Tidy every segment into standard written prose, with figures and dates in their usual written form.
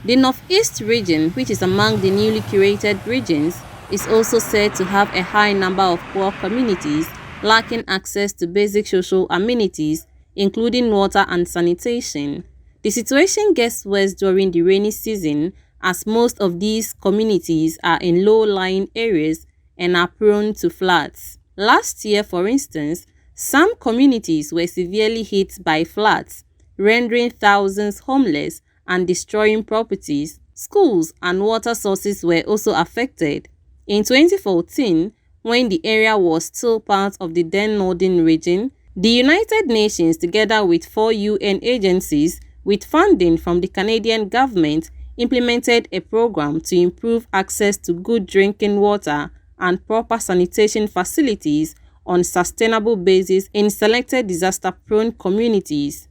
The Northeast region, which is among the newly curated regions, is also said to have a high number of poor communities lacking access to basic social amenities, including water and sanitation. The situation gets worse during the rainy season, as most of these communities are in low-lying areas and are prone to floods. Last year, for instance, some communities were severely hit by floods, rendering thousands homeless and destroying properties. Schools and water sources were also affected. In 2014, when the area was still part of the then Northern region, the United Nations, together with 4 UN agencies with funding from the Canadian government, implemented a program to improve access to good drinking water and proper sanitation facilities on a sustainable basis in selected disaster-prone communities.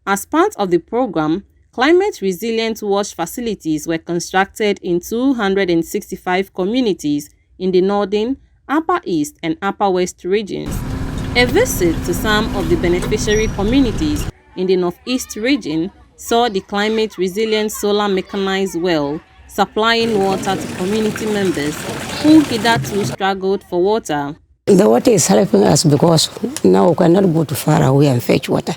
As part of the program, climate-resilient wash facilities were constructed in 265 communities in the Northern, Upper East and Upper West regions. A visit to some of the beneficiary communities in the Northeast region saw the climate-resilient solar mechanized well supplying water to community members who hitherto struggled for water. The water is helping us because now we cannot go too far away and fetch water.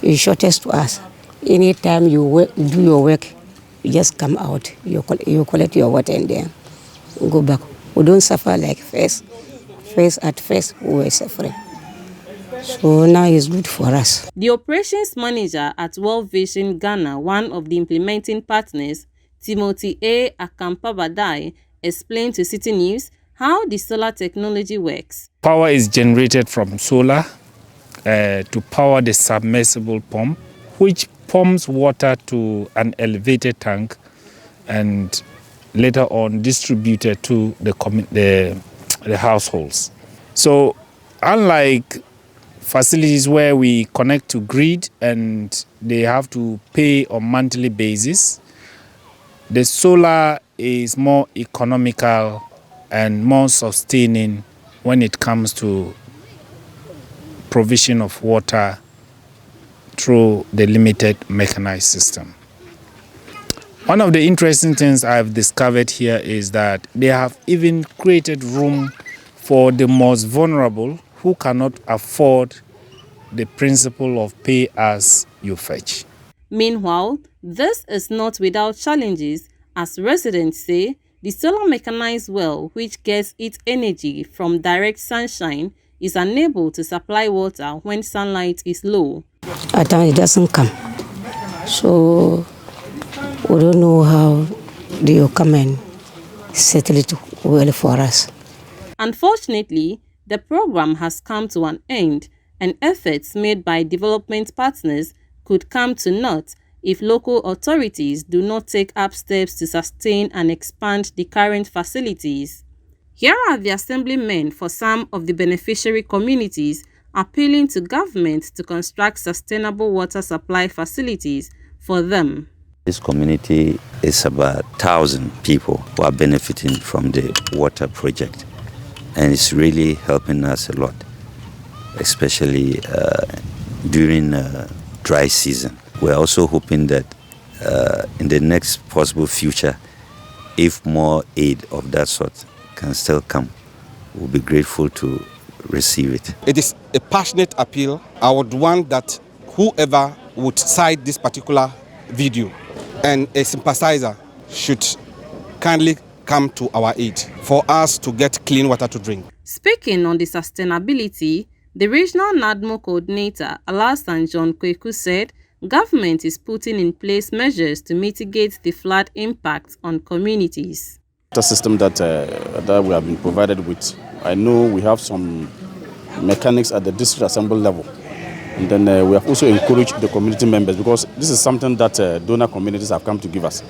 It's shortest to us. Anytime you do your work, you just come out, you collect your water and then go back. We don't suffer like first we were suffering. So now it's good for us. The operations manager at World Vision Ghana, one of the implementing partners, Timothy A. Akampabadai, explained to Citi News how the solar technology works. Power is generated from solar to power the submersible pump, which pumps water to an elevated tank and later on distributed to the households. So unlike facilities where we connect to grid and they have to pay on monthly basis, the solar is more economical and more sustaining when it comes to provision of water through the limited mechanized system. One of the interesting things I've discovered here is that they have even created room for the most vulnerable who cannot afford the principle of pay as you fetch. Meanwhile, this is not without challenges, as residents say the solar mechanized well, which gets its energy from direct sunshine, is unable to supply water when sunlight is low. At times it doesn't come. So we don't know how they will come and settle it well for us. Unfortunately, the program has come to an end, and efforts made by development partners could come to naught if local authorities do not take up steps to sustain and expand the current facilities. Here are the assemblymen for some of the beneficiary communities appealing to government to construct sustainable water supply facilities for them. This community is about 1,000 people who are benefiting from the water project, and it's really helping us a lot, especially during dry season. We're also hoping that in the next possible future, if more aid of that sort can still come, we'll be grateful to receive it. It is a passionate appeal. I would want that whoever would cite this particular video and a sympathizer should kindly come to our aid for us to get clean water to drink. Speaking on the sustainability, the regional NADMO coordinator, Alasan John Kweku, said government is putting in place measures to mitigate the flood impact on communities. The system that we have been provided with, I know we have some mechanics at the district assembly level. And then we have also encouraged the community members, because this is something that donor communities have come to give us.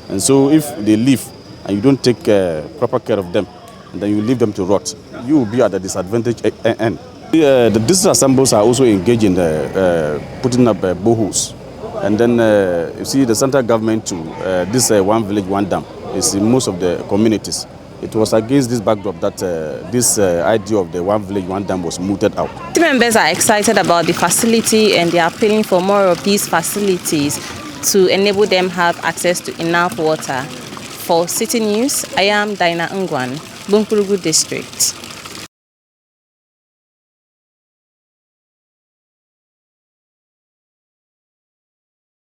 And so if they leave and you don't take proper care of them, and then you leave them to rot, you will be at the disadvantage end. The district assemblies are also engaged in putting up boreholes. And then you see the central government too, this one village, one dam, is in most of the communities. It was against this backdrop that this idea of the one village, one dam was mooted out. The members are excited about the facility and they are appealing for more of these facilities. to enable them have access to enough water. For Citi News, I am Dinah Ngwan, Bunkurugu District.